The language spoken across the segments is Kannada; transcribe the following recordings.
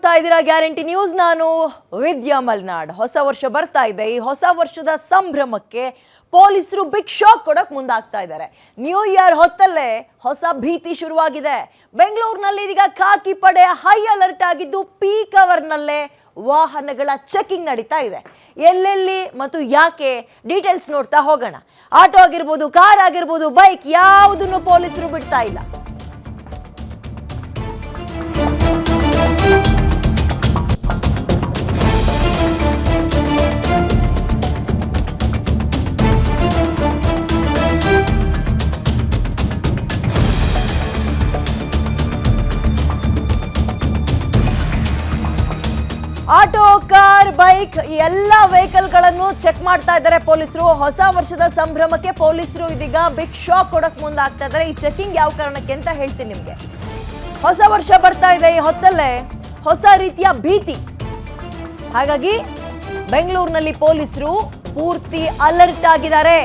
ನೋಡ್ತಾ ಇದ್ದೀರಾ ಗ್ಯಾರಂಟಿ ನ್ಯೂಸ್. ನಾನು ವಿದ್ಯಾ ಮಲ್ನಾಡ್. ಹೊಸ ವರ್ಷ ಬರ್ತಾ ಇದೆ. ಈ ಹೊಸ ವರ್ಷದ ಸಂಭ್ರಮಕ್ಕೆ ಪೊಲೀಸರು ಬಿಗ್ ಶಾಕ್ ಕೊಡಕ್ ಮುಂದಾಗ್ತಾ ಇದ್ದಾರೆ. ನ್ಯೂ ಇಯರ್ ಹೊತ್ತಲ್ಲೇ ಹೊಸ ಭೀತಿ ಶುರುವಾಗಿದೆ. ಬೆಂಗಳೂರಿನಲ್ಲಿ ಇದೀಗ ಖಾಕಿ ಪಡೆ ಹೈ ಅಲರ್ಟ್ ಆಗಿದ್ದು ಪೀಕ್ ಅವರ್ನಲ್ಲೇ ವಾಹನಗಳ ಚೆಕಿಂಗ್ ನಡೀತಾ ಇದೆ. ಎಲ್ಲೆಲ್ಲಿ ಮತ್ತು ಯಾಕೆ ಡೀಟೇಲ್ಸ್ ನೋಡ್ತಾ ಹೋಗೋಣ. ಆಟೋ ಆಗಿರ್ಬೋದು, ಕಾರ್ ಆಗಿರ್ಬೋದು, ಬೈಕ್ ಯಾವುದನ್ನು ಪೊಲೀಸರು ಬಿಡ್ತಾ ಇಲ್ಲ. ಆಟೋ, ಕಾರ್, ಬೈಕ್ ಎಲ್ಲ ವೆಹಿಕಲ್ ಗಳನ್ನು ಚೆಕ್ ಮಾಡ್ತಾ ಇದ್ದಾರೆ ಪೊಲೀಸರು. ಹೊಸ ವರ್ಷದ ಸಂಭ್ರಮಕ್ಕೆ ಪೊಲೀಸರು ಇದೀಗ ಬಿಗ್ ಶಾಕ್ ಕೊಡಕ್ ಮುಂದಾಗ್ತಾ ಇದ್ದಾರೆ. ಈ ಚೆಕಿಂಗ್ ಯಾವ ಕಾರಣಕ್ಕೆ ಅಂತ ಹೇಳ್ತೀನಿ ನಿಮ್ಗೆ. ಹೊಸ ವರ್ಷ ಬರ್ತಾ ಇದೆ. ಈ ಹೊತ್ತಲ್ಲೇ ಹೊಸ ರೀತಿಯ ಭೀತಿ. ಹಾಗಾಗಿ ಬೆಂಗಳೂರಿನಲ್ಲಿ ಪೊಲೀಸರು ಪೂರ್ತಿ ಅಲರ್ಟ್ ಆಗಿದ್ದಾರೆ.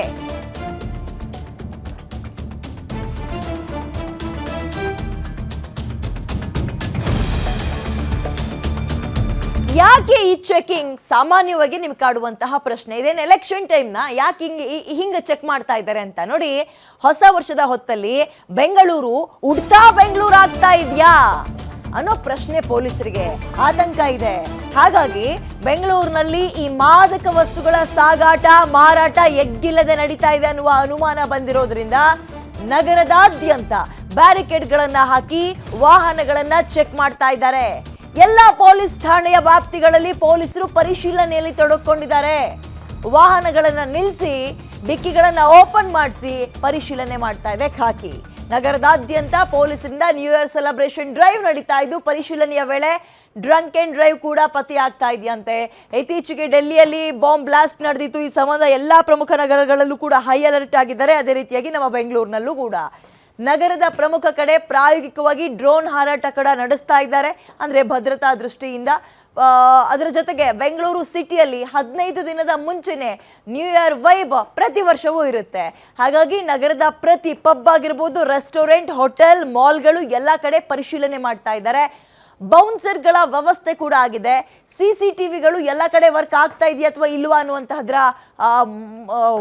ಯಾಕೆ ಈ ಚೆಕಿಂಗ್? ಸಾಮಾನ್ಯವಾಗಿ ನಿಮ್ಗೆ ಕಾಡುವಂತಹ ಪ್ರಶ್ನೆ. ಇದೇನು ಎಲೆಕ್ಷನ್ ಟೈಮ್ನ ಯಾಕೆ ಹಿಂಗೆ ಚೆಕ್ ಮಾಡ್ತಾ ಇದ್ದಾರೆ ಅಂತ ನೋಡಿ. ಹೊಸ ವರ್ಷದ ಹೊತ್ತಲ್ಲಿ ಬೆಂಗಳೂರು ಉಡ್ತಾ ಬೆಂಗಳೂರು ಆಗ್ತಾ ಇದೆಯಾ ಅನ್ನೋ ಪ್ರಶ್ನೆ ಪೊಲೀಸರಿಗೆ ಆತಂಕ ಇದೆ. ಹಾಗಾಗಿ ಬೆಂಗಳೂರಿನಲ್ಲಿ ಈ ಮಾದಕ ವಸ್ತುಗಳ ಸಾಗಾಟ, ಮಾರಾಟ ಎಗ್ಗಿಲ್ಲದೆ ನಡೀತಾ ಇದೆ ಅನ್ನುವ ಅನುಮಾನ ಬಂದಿರೋದ್ರಿಂದ ನಗರದಾದ್ಯಂತ ಬ್ಯಾರಿಕೇಡ್ಗಳನ್ನ ಹಾಕಿ ವಾಹನಗಳನ್ನ ಚೆಕ್ ಮಾಡ್ತಾ ಇದ್ದಾರೆ. ಎಲ್ಲ ಪೊಲೀಸ್ ಠಾಣೆಯ ವ್ಯಾಪ್ತಿಗಳಲ್ಲಿ ಪೊಲೀಸರು ಪರಿಶೀಲನೆಯಲ್ಲಿ ತೊಡಗಿಕೊಂಡಿದ್ದಾರೆ. ವಾಹನಗಳನ್ನ ನಿಲ್ಲಿಸಿ ಡಿಕ್ಕಿಗಳನ್ನ ಓಪನ್ ಮಾಡಿಸಿ ಪರಿಶೀಲನೆ ಮಾಡ್ತಾ ಇದೆ ಖಾಕಿ. ನಗರದಾದ್ಯಂತ ಪೊಲೀಸರಿಂದ ನ್ಯೂ ಇಯರ್ ಸೆಲೆಬ್ರೇಷನ್ ಡ್ರೈವ್ ನಡೀತಾ ಇದ್ದು ಪರಿಶೀಲನೆಯ ವೇಳೆ ಡ್ರಂಕ್ ಅಂಡ್ ಡ್ರೈವ್ ಕೂಡ ಪತ್ತೆಯಾಗ್ತಾ ಇದೆಯಂತೆ. ಇತ್ತೀಚೆಗೆ ಡೆಲ್ಲಿಯಲ್ಲಿ ಬಾಂಬ್ ಬ್ಲಾಸ್ಟ್ ನಡೆದಿತ್ತು. ಈ ಸಂಬಂಧ ಎಲ್ಲಾ ಪ್ರಮುಖ ನಗರಗಳಲ್ಲೂ ಕೂಡ ಹೈ ಅಲರ್ಟ್ ಆಗಿದ್ದಾರೆ. ಅದೇ ರೀತಿಯಾಗಿ ನಮ್ಮ ಬೆಂಗಳೂರಿನಲ್ಲೂ ಕೂಡ ನಗರದ ಪ್ರಮುಖ ಕಡೆ ಪ್ರಾಯೋಗಿಕವಾಗಿ ಡ್ರೋನ್ ಹಾರಾಟ ಕೂಡ ನಡೆಸ್ತಾ ಇದ್ದಾರೆ, ಅಂದರೆ ಭದ್ರತಾ ದೃಷ್ಟಿಯಿಂದ. ಅದರ ಜೊತೆಗೆ ಬೆಂಗಳೂರು ಸಿಟಿಯಲ್ಲಿ 15 ದಿನದ ಮುಂಚೆನೆ ನ್ಯೂ ಇಯರ್ ವೈಬ್ ಪ್ರತಿ ವರ್ಷವೂ ಇರುತ್ತೆ. ಹಾಗಾಗಿ ನಗರದ ಪ್ರತಿ ಪಬ್ ಆಗಿರ್ಬೋದು, ರೆಸ್ಟೋರೆಂಟ್, ಹೋಟೆಲ್, ಮಾಲ್ಗಳು ಎಲ್ಲ ಕಡೆ ಪರಿಶೀಲನೆ ಮಾಡ್ತಾ ಇದ್ದಾರೆ. ಬೌನ್ಸರ್ಗಳ ವ್ಯವಸ್ಥೆ ಕೂಡ ಆಗಿದೆ. CCTVಗಳು ಎಲ್ಲ ಕಡೆ ವರ್ಕ್ ಆಗ್ತಾ ಇದೆಯಾ ಅಥವಾ ಇಲ್ವಾ ಅನ್ನುವಂತಹದ್ರ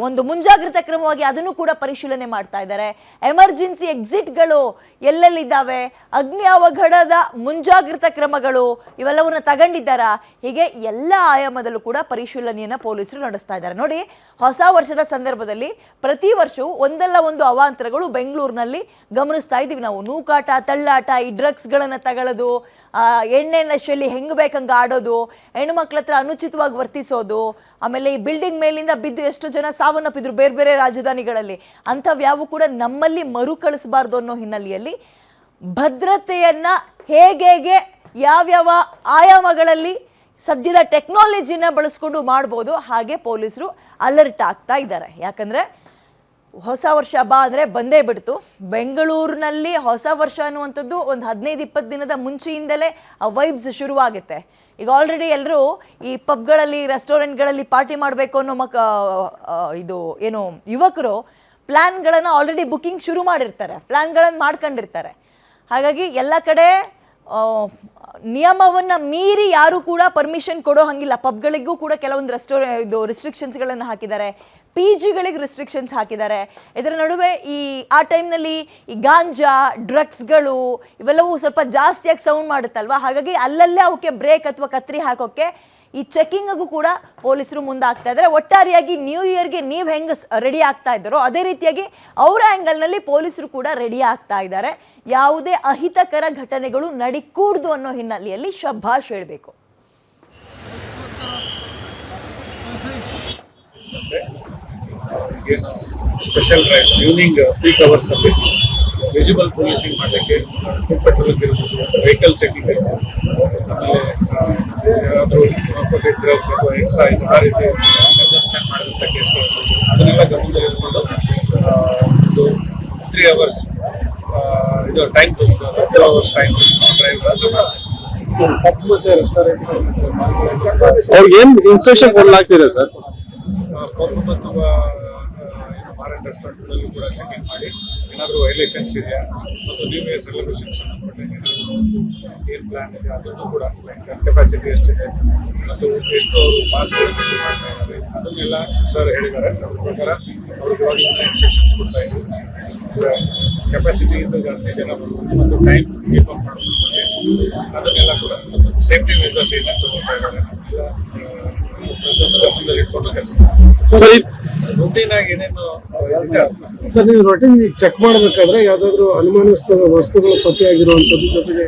ಒಂದು ಮುಂಜಾಗ್ರತಾ ಕ್ರಮವಾಗಿ ಅದನ್ನು ಕೂಡ ಪರಿಶೀಲನೆ ಮಾಡ್ತಾ ಇದ್ದಾರೆ. ಎಮರ್ಜೆನ್ಸಿ ಎಕ್ಸಿಟ್ಗಳು ಎಲ್ಲೆಲ್ಲಿದ್ದಾವೆ, ಅಗ್ನಿ ಅವಘಡದ ಮುಂಜಾಗ್ರತಾ ಕ್ರಮಗಳು ಇವೆಲ್ಲವನ್ನ ತಗೊಂಡಿದ್ದಾರಾ, ಹೀಗೆ ಎಲ್ಲ ಆಯಾಮದಲ್ಲೂ ಕೂಡ ಪರಿಶೀಲನೆಯನ್ನ ಪೊಲೀಸರು ನಡೆಸ್ತಾ ಇದ್ದಾರೆ. ನೋಡಿ, ಹೊಸ ವರ್ಷದ ಸಂದರ್ಭದಲ್ಲಿ ಪ್ರತಿ ವರ್ಷವೂ ಒಂದಲ್ಲ ಒಂದು ಅವಾಂತರಗಳು ಬೆಂಗಳೂರಿನಲ್ಲಿ ಗಮನಿಸ್ತಾ ಇದ್ದೀವಿ ನಾವು. ನೂಕಾಟ, ತಳ್ಳಾಟ, ಈ ಡ್ರಗ್ಸ್ಗಳನ್ನು ತಗೊಳ್ಳೋದು, ಎಣ್ಣೆ ನಶೆಯಲ್ಲಿ ಹೆಂಗೆ ಬೇಕಂಗೆ ಆಡೋದು, ಹೆಣ್ಣು ಮಕ್ಕಳ ಹತ್ರ ಅನುಚಿತವಾಗಿ ವರ್ತಿಸೋದು, ಆಮೇಲೆ ಈ ಬಿಲ್ಡಿಂಗ್ ಮೇಲಿಂದ ಬಿದ್ದು ಎಷ್ಟು ಜನ ಸಾವನ್ನಪ್ಪಿದ್ರು ಬೇರೆ ಬೇರೆ ರಾಜಧಾನಿಗಳಲ್ಲಿ, ಅಂಥವ್ಯಾವು ಕೂಡ ನಮ್ಮಲ್ಲಿ ಮರುಕಳಿಸಬಾರ್ದು ಅನ್ನೋ ಹಿನ್ನೆಲೆಯಲ್ಲಿ ಭದ್ರತೆಯನ್ನ ಹೇಗೆ ಯಾವ್ಯಾವ ಆಯಾಮಗಳಲ್ಲಿ ಸದ್ಯದ ಟೆಕ್ನಾಲಜಿನ ಬಳಸ್ಕೊಂಡು ಮಾಡ್ಬೋದು ಹಾಗೆ ಪೊಲೀಸರು ಅಲರ್ಟ್ ಆಗ್ತಾ ಇದ್ದಾರೆ. ಯಾಕಂದರೆ ಹೊಸ ವರ್ಷ ಹಬ್ಬ ಅಂದರೆ ಬಂದೇ ಬಿಡ್ತು. ಬೆಂಗಳೂರಿನಲ್ಲಿ ಹೊಸ ವರ್ಷ ಅನ್ನುವಂಥದ್ದು ಒಂದು 15-20 ದಿನದ ಮುಂಚೆಯಿಂದಲೇ ಆ ವೈಬ್ಸ್ ಶುರುವಾಗುತ್ತೆ. ಈಗ ಆಲ್ರೆಡಿ ಎಲ್ಲರೂ ಈ ಪಬ್ಗಳಲ್ಲಿ, ರೆಸ್ಟೋರೆಂಟ್ಗಳಲ್ಲಿ ಪಾರ್ಟಿ ಮಾಡಬೇಕು ಅನ್ನೋ ಇದು ಏನು ಯುವಕರು ಪ್ಲ್ಯಾನ್ಗಳನ್ನು ಆಲ್ರೆಡಿ ಬುಕ್ಕಿಂಗ್ ಶುರು ಮಾಡಿರ್ತಾರೆ, ಪ್ಲ್ಯಾನ್ಗಳನ್ನು ಮಾಡ್ಕೊಂಡಿರ್ತಾರೆ. ಹಾಗಾಗಿ ಎಲ್ಲ ಕಡೆ ನಿಯಮವನ್ನು ಮೀರಿ ಯಾರೂ ಕೂಡ ಪರ್ಮಿಷನ್ ಕೊಡೋ ಹಂಗಿಲ್ಲ. ಪಬ್ಗಳಿಗೂ ಕೂಡ ಕೆಲವೊಂದು ರಿಸ್ಟ್ರಿಕ್ಷನ್ಸ್ಗಳನ್ನು ಹಾಕಿದ್ದಾರೆ. PGಗಳಿಗೆ ರಿಸ್ಟ್ರಿಕ್ಷನ್ಸ್ ಹಾಕಿದ್ದಾರೆ. ಇದರ ನಡುವೆ ಆ ಟೈಮ್ನಲ್ಲಿ ಈ ಗಾಂಜಾ, ಡ್ರಗ್ಸ್ಗಳು ಇವೆಲ್ಲವೂ ಸ್ವಲ್ಪ ಜಾಸ್ತಿಯಾಗಿ ಸೌಂಡ್ ಮಾಡುತ್ತಲ್ವ. ಹಾಗಾಗಿ ಅಲ್ಲಲ್ಲೇ ಅವಕ್ಕೆ ಬ್ರೇಕ್ ಅಥವಾ ಕತ್ರಿ ಹಾಕೋಕ್ಕೆ ಈ ಚೆಕಿಂಗಿಗೂ ಕೂಡ ಪೊಲೀಸರು ಮುಂದಾಗ್ತಾ ಇದ್ದಾರೆ. ಒಟ್ಟಾರೆಯಾಗಿ ನ್ಯೂ ಇಯರ್ಗೆ ನೀವು ಹೆಂಗೆ ರೆಡಿ ಆಗ್ತಾ ಇದ್ದಾರೋ ಅದೇ ರೀತಿಯಾಗಿ ಅವರ ಆ್ಯಂಗಲ್ನಲ್ಲಿ ಪೊಲೀಸರು ಕೂಡ ರೆಡಿ ಆಗ್ತಾ ಇದ್ದಾರೆ. ಯಾವುದೇ ಅಹಿತಕರ ಘಟನೆಗಳು ನಡಿಕೂಡ್ದು ಅನ್ನೋ ಹಿನ್ನೆಲೆಯಲ್ಲಿ ಶಭಾಷ್ ಹೇಳಬೇಕು. Special drive evening peak hours ಅಲ್ಲಿ ವಿಸಿಬಲ್ ಪೊಲೀಸಿಂಗ್ ಮಾಡಲಿಕ್ಕೆ ಫುಡ್ ಪೆಟ್ರೋಲಿಂಗ್ ಇರ್ಬೋದು, ವೆಹಿಕಲ್ ಚೆಕಿಂಗ್ ಇರ್ಬೋದು, ಆಮೇಲೆ ಯಾರಾದರೂ ಡ್ರಗ್ಸ್ ಅಥವಾ ಎಕ್ಸೈಸ್ ಆ ರೀತಿ ಕನ್ಸಂಪ್ಷನ್ ಮಾಡಿದಂಥ ಕೇಸ್ಗಳು ಅದನ್ನೆಲ್ಲ ಗಮನದಲ್ಲಿಟ್ಕೊಂಡು ಒಂದು 3 hours ಇದು ಟೈಮ್ ತಗೊಂಡು 2 hours ಟೈಮ್ ಡ್ರೈವ್ ಪಬ್ ಮತ್ತೆ ರೆಸ್ಟೋರೆಂಟ್ ಅವ್ರಿಗೆ ಏನು ಇನ್ಸ್ಟ್ರಕ್ಷನ್ ಕೊಡಲಾಗ್ತಿದೆ ಸರ್? ಪಬ್ ಮತ್ತು ಬಾರ್ ಅಂಡ್ ರೆಸ್ಟೋರೆಂಟ್ಗಳಲ್ಲೂ ಕೂಡ ಚೆಕಿಂಗ್ ಮಾಡಿ ಏನಾದರೂ ವೈಲೇಷನ್ಸ್ ಇದೆಯಾ ಮತ್ತು ನ್ಯೂ ಇಯರ್ ಸೆಲೆಬ್ರೇಷನ್ಸ್ ಏನ್ ಪ್ಲಾನ್ ಇದೆ ಅದನ್ನು ಕೂಡ ಕೆಪಾಸಿಟಿ ಎಷ್ಟಿದೆ ಮತ್ತು ಎಷ್ಟು ಅವರು ಮಾಸ್ಕ್ಗಳನ್ನು ಇಶ್ಯೂ ಮಾಡ್ತಾ ಇದ್ದಾರೆ ಅದನ್ನೆಲ್ಲ ಸರ್ ಹೇಳಿದ್ದಾರೆ. ಅದ್ರ ಪ್ರಕಾರ ಅವ್ರಿಗೆ ಇವಾಗಲೇ ಇನ್ಸ್ಟ್ರಕ್ಷನ್ಸ್ ಕೊಡ್ತಾ ಇದ್ದೀವಿ. ಕೆಪಾಸಿಟಿ ಇಂದ ಜಾಸ್ತಿ ಜನ ಬರ್ಬೋದು ಮತ್ತು ಟೈಮ್ ಕೀಪ್ ಅಪ್ ಮಾಡೋದು ಅದನ್ನೆಲ್ಲ ಕೂಡ ಸೇಫ್ಟಿ ಮೆಜರ್ಸ್ ಏನೇನು ತಗೊಳ್ತಾ ಇದ್ದಾರೆ ಎಲ್ಲ ಪ್ರತಿಯೊಂದು ಇಟ್ಕೊಂಡು ಕೆಲಸ ಸರ್ ರೂಟೀನ್ ಆಗಿ ಏನೇನು ಇದೆ ಅದನ್ನ ಸರ್ ನೀವು ರೊಟೀನ್ ಚೆಕ್ ಮಾಡಬೇಕಾದ್ರೆ ಯಾವ್ದಾದ್ರು ಅನುಮಾನಿಸಿದ ವಸ್ತುಗಳು ಪತ್ತೆಯಾಗಿರುವಂತದ್ದು ಜೊತೆಗೆ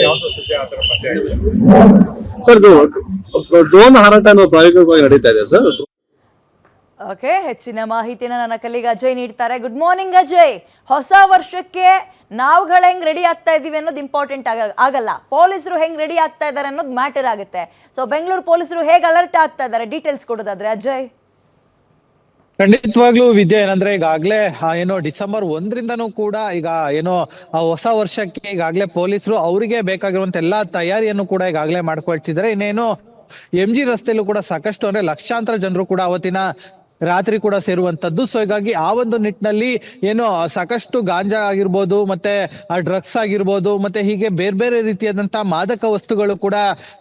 ಯಾವ್ದು ಸದ್ಯ ಆ ಥರ ಪತ್ತೆ ಆಗಿದೆ. ಸರ್ ಡ್ರೋನ್ ಹಾರಾಟ ಅನ್ನೋ ಪ್ರಾಯೋಗಿಕವಾಗಿ ನಡೀತಾ ಇದೆ ಸರ್. ಓಕೆ, ಹೆಚ್ಚಿನ ಮಾಹಿತಿನ ನನ್ನ ಕಲ್ಲಿಗೆ ಅಜಯ್ ನೀಡ್ತಾರೆ. Good morning Ajay. ಹೊಸ ವರ್ಷಕ್ಕೆ ನಾವುಗಳು ಹೆಂಗ್ ರೆಡಿ ಆಗ್ತಾ ಇದೀವಿ ಅನ್ನೋದು ಇಂಪಾರ್ಟೆಂಟ್ ಆಗಲ್ಲ, ಪೊಲೀಸರು ಹೆಂಗ್ ರೆಡಿ ಆಗ್ತಾ ಇದ್ದಾರೆ ಅನ್ನೋದು ಮ್ಯಾಟರ್ ಆಗುತ್ತೆ. ಸೊ ಬೆಂಗಳೂರು ಪೊಲೀಸರು ಹೇಗೆ ಅಲರ್ಟ್ ಆಗ್ತಾ ಇದ್ದಾರೆ, ಡೀಟೇಲ್ಸ್ ಕೊಡೋದಾದ್ರೆ ಅಜಯ್. ಖಂಡಿತವಾಗ್ಲೂ ವಿದ್ಯೆ ಏನಂದ್ರೆ ಈಗಾಗ್ಲೇ ಏನೋ ಡಿಸೆಂಬರ್ 1ರಿಂದನೂ ಕೂಡ ಈಗ ಏನೋ ಹೊಸ ವರ್ಷಕ್ಕೆ ಈಗಾಗ್ಲೇ ಪೊಲೀಸರು ಅವರಿಗೆ ಬೇಕಾಗಿರುವಂತ ಎಲ್ಲಾ ತಯಾರಿಯನ್ನು ಕೂಡ ಈಗಾಗ್ಲೇ ಮಾಡ್ಕೊಳ್ತಿದ್ದಾರೆ. ಇನ್ನೇನು MG ರಸ್ತೆಯಲ್ಲೂ ಕೂಡ ಸಾಕಷ್ಟು ಅಂದ್ರೆ ಲಕ್ಷಾಂತರ ಜನರು ಕೂಡ ಅವತ್ತಿನ ರಾತ್ರಿ ಕೂಡ ಸೇರುವಂತದ್ದು. ಸೊ ಹೀಗಾಗಿ ಆ ಒಂದು ನಿಟ್ಟಿನಲ್ಲಿ ಏನು ಸಾಕಷ್ಟು ಗಾಂಜಾ ಆಗಿರ್ಬೋದು, ಮತ್ತೆ ಡ್ರಗ್ಸ್ ಆಗಿರ್ಬೋದು, ಮತ್ತೆ ಹೀಗೆ ಬೇರೆ ಬೇರೆ ರೀತಿಯಾದಂತಹ ಮಾದಕ ವಸ್ತುಗಳು ಕೂಡ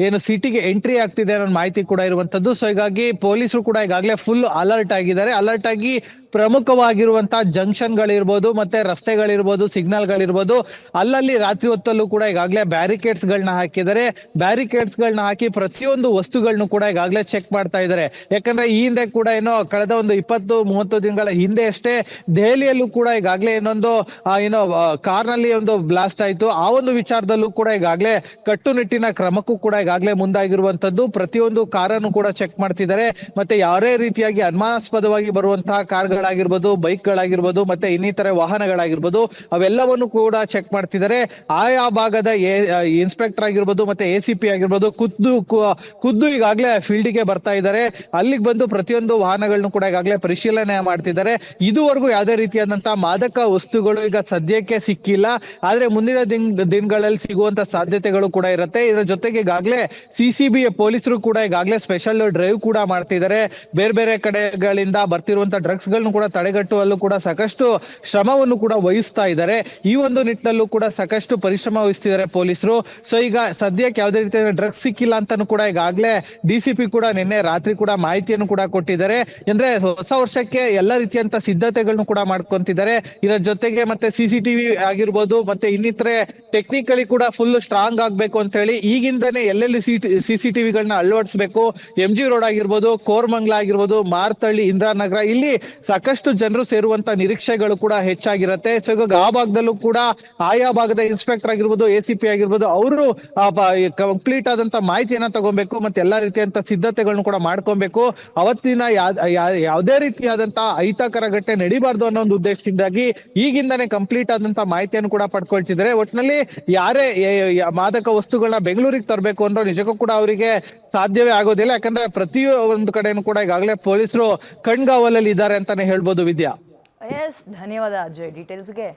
ಏನು ಸಿಟಿಗೆ ಎಂಟ್ರಿ ಆಗ್ತಿದೆ ಅನ್ನೋ ಮಾಹಿತಿ ಕೂಡ ಇರುವಂತದ್ದು. ಸೊ ಹೀಗಾಗಿ ಪೊಲೀಸರು ಕೂಡ ಈಗಾಗಲೇ ಫುಲ್ ಅಲರ್ಟ್ ಆಗಿದ್ದಾರೆ. ಅಲರ್ಟ್ ಆಗಿ ಪ್ರಮುಖವಾಗಿರುವಂತಹ ಜಂಕ್ಷನ್ಗಳಿರ್ಬೋದು, ಮತ್ತೆ ರಸ್ತೆಗಳಿರ್ಬೋದು, ಸಿಗ್ನಲ್ಗಳಿರ್ಬೋದು, ಅಲ್ಲಲ್ಲಿ ರಾತ್ರಿ ಹೊತ್ತಲ್ಲೂ ಕೂಡ ಈಗಾಗಲೇ ಬ್ಯಾರಿಕೇಡ್ಸ್ ಗಳನ್ನ ಹಾಕಿದ್ದಾರೆ. ಬ್ಯಾರಿಕೇಡ್ಸ್ ಗಳನ್ನ ಹಾಕಿ ಪ್ರತಿಯೊಂದು ವಸ್ತುಗಳನ್ನು ಕೂಡ ಈಗಾಗಲೇ ಚೆಕ್ ಮಾಡ್ತಾ ಇದ್ದಾರೆ. ಯಾಕಂದ್ರೆ ಈ ಹಿಂದೆ ಕೂಡ ಏನೋ ಕಳೆದ ಒಂದು 20-30 ದಿನಗಳ ಹಿಂದೆ ಅಷ್ಟೇ ದೆಹಲಿಯಲ್ಲೂ ಕೂಡ ಈಗಾಗಲೇ ಇನ್ನೊಂದು ಏನೋ ಕಾರ್ನಲ್ಲಿ ಒಂದು ಬ್ಲಾಸ್ಟ್ ಆಯ್ತು. ಆ ಒಂದು ವಿಚಾರದಲ್ಲೂ ಕೂಡ ಈಗಾಗಲೇ ಕಟ್ಟುನಿಟ್ಟಿನ ಕ್ರಮಕ್ಕೂ ಕೂಡ ಈಗಾಗಲೇ ಮುಂದಾಗಿರುವಂತದ್ದು. ಪ್ರತಿಯೊಂದು ಕಾರನ್ನು ಕೂಡ ಚೆಕ್ ಮಾಡ್ತಿದ್ದಾರೆ. ಮತ್ತೆ ಯಾರೇ ರೀತಿಯಾಗಿ ಅನುಮಾನಾಸ್ಪದವಾಗಿ ಬರುವಂತಹ ಕಾರ್ಗಳಾಗಿರ್ಬೋದು, ಬೈಕ್ಗಳಾಗಿರ್ಬೋದು, ಮತ್ತೆ ಇನ್ನಿತರೆ ವಾಹನಗಳಾಗಿರ್ಬೋದು, ಅವೆಲ್ಲವನ್ನು ಕೂಡ ಚೆಕ್ ಮಾಡ್ತಿದ್ದಾರೆ. ಆಯಾ ಭಾಗದ ಇನ್ಸ್ಪೆಕ್ಟರ್ ಆಗಿರ್ಬೋದು, ಮತ್ತೆ ACP ಆಗಿರ್ಬೋದು ಖುದ್ದು ಈಗಾಗಲೇ ಫೀಲ್ಡ್ಗೆ ಬರ್ತಾ ಇದ್ದಾರೆ. ಅಲ್ಲಿಗೆ ಬಂದು ಪ್ರತಿಯೊಂದು ವಾಹನಗಳನ್ನು ಕೂಡ ಈಗಾಗಲೇ ಪರಿಶೀಲನೆ ಮಾಡ್ತಿದ್ದಾರೆ. ಇದುವರೆಗೂ ಯಾವುದೇ ರೀತಿಯಾದಂತಹ ಮಾದಕ ವಸ್ತುಗಳು ಈಗ ಸದ್ಯಕ್ಕೆ ಸಿಕ್ಕಿಲ್ಲ. ಆದ್ರೆ ಮುಂದಿನ ದಿನಗಳಲ್ಲಿ ಸಿಗುವಂತ ಸಾಧ್ಯತೆಗಳು ಕೂಡ ಇರುತ್ತೆ. ಇದರ ಜೊತೆಗೆ ಈಗಾಗಲೇ CCB ಪೊಲೀಸರು ಕೂಡ ಈಗಾಗಲೇ ಸ್ಪೆಷಲ್ ಡ್ರೈವ್ ಕೂಡ ಮಾಡ್ತಿದ್ದಾರೆ. ಬೇರೆ ಬೇರೆ ಕಡೆಗಳಿಂದ ಬರ್ತಿರುವಂತ ಡ್ರಗ್ಸ್ ಗಳನ್ನ ಕೂಡ ತಡೆಗಟ್ಟುವಲ್ಲೂ ಕೂಡ ಸಾಕಷ್ಟು ಶ್ರಮವನ್ನು ಕೂಡ ವಹಿಸ್ತಾ ಇದ್ದಾರೆ. ಈ ಒಂದು ನಿಟ್ಟಿನಲ್ಲೂ ಕೂಡ ಸಾಕಷ್ಟು ಪರಿಶ್ರಮ ವಹಿಸ್ತಿದ್ದಾರೆ ಪೊಲೀಸರು. ಸೊ ಈಗ ಸದ್ಯಕ್ಕೆ ಯಾವುದೇ ರೀತಿಯ ಡ್ರಗ್ಸ್ ಸಿಕ್ಕಿಲ್ಲ ಅಂತಾನು ಕೂಡ ಈಗಾಗಲೇ DCP ಕೂಡ ನಿನ್ನೆ ರಾತ್ರಿ ಕೂಡ ಮಾಹಿತಿಯನ್ನು ಕೂಡ ಕೊಟ್ಟಿದ್ದಾರೆ. ಅಂದ್ರೆ ಹೊಸ ವರ್ಷಕ್ಕೆ ಎಲ್ಲ ರೀತಿಯಂತ ಸಿದ್ಧತೆಗಳನ್ನು ಕೂಡ ಮಾಡ್ಕೊಂತಿದ್ದಾರೆ. ಇದರ ಜೊತೆಗೆ ಮತ್ತೆ CCTV ಆಗಿರ್ಬೋದು, ಮತ್ತೆ ಇನ್ನಿತರೆ ಟೆಕ್ನಿಕಲಿ ಕೂಡ ಫುಲ್ ಸ್ಟ್ರಾಂಗ್ ಆಗ್ಬೇಕು ಅಂತ ಹೇಳಿ ಈಗಿಂದನೇ ಎಲ್ಲೆಲ್ಲಿ CCTV ಗಳನ್ನ ಅಳವಡಿಸಬೇಕು, MG ರೋಡ್ ಆಗಿರ್ಬೋದು, ಕೋರ್ಮಂಗ್ಲ ಆಗಿರ್ಬೋದು, ಮಾರ್ತಳ್ಳಿ, ಇಂದಿರಾನಗರ, ಇಲ್ಲಿ ಸಾಕಷ್ಟು ಜನರು ಸೇರುವಂತ ನಿರೀಕ್ಷೆಗಳು ಕೂಡ ಹೆಚ್ಚಾಗಿರುತ್ತೆ. ಸೊ ಇವಾಗ ಆ ಭಾಗದಲ್ಲೂ ಕೂಡ ಆಯಾ ಭಾಗದ ಇನ್ಸ್ಪೆಕ್ಟರ್ ಆಗಿರ್ಬೋದು, ACP ಆಗಿರ್ಬೋದು, ಅವರು ಕಂಪ್ಲೀಟ್ ಆದಂತ ಮಾಹಿತಿಯನ್ನ ತಗೊಬೇಕು, ಮತ್ತೆ ಎಲ್ಲಾ ರೀತಿಯಂತ ಸಿದ್ಧತೆಗಳನ್ನು ಕೂಡ ಮಾಡ್ಕೊಬೇಕು. ಅವತ್ತಿನ ಯಾವುದೇ ರೀತಿಯಾದಂತಹ ಅಹಿತಕರ ಘಟನೆ ನಡಿಬಾರ್ದು ಅನ್ನೋ ಒಂದು ಉದ್ದೇಶದಿಂದಾಗಿ ಈಗಿಂದಾನೇ ಕಂಪ್ಲೀಟ್ ಆದಂತ ಮಾಹಿತಿಯನ್ನು ಕೂಡ ಪಡ್ಕೊಳ್ತಿದ್ದಾರೆ. ಒಟ್ಟಿನಲ್ಲಿ ಯಾರೇ ಮಾದಕ ವಸ್ತುಗಳನ್ನ ಬೆಂಗಳೂರಿಗೆ ತರಬೇಕು ಅಂದ್ರೆ ನಿಜಕ್ಕೂ ಕೂಡ ಅವರಿಗೆ ಸಾಧ್ಯವೇ ಆಗೋದಿಲ್ಲ. ಯಾಕಂದ್ರೆ ಪ್ರತಿಯೊಂದು ಕಡೆನೂ ಕೂಡ ಈಗಾಗಲೇ ಪೊಲೀಸರು ಕಣ್ಗಾವಲಲ್ಲಿ ಇದ್ದಾರೆ ಅಂತಾನೆ ಹೇಳ್ಬೋದು ವಿದ್ಯಾ. ಎಸ್, ಧನ್ಯವಾದ ಅಜಯ್ ಡೀಟೇಲ್ಸ್ಗೆ.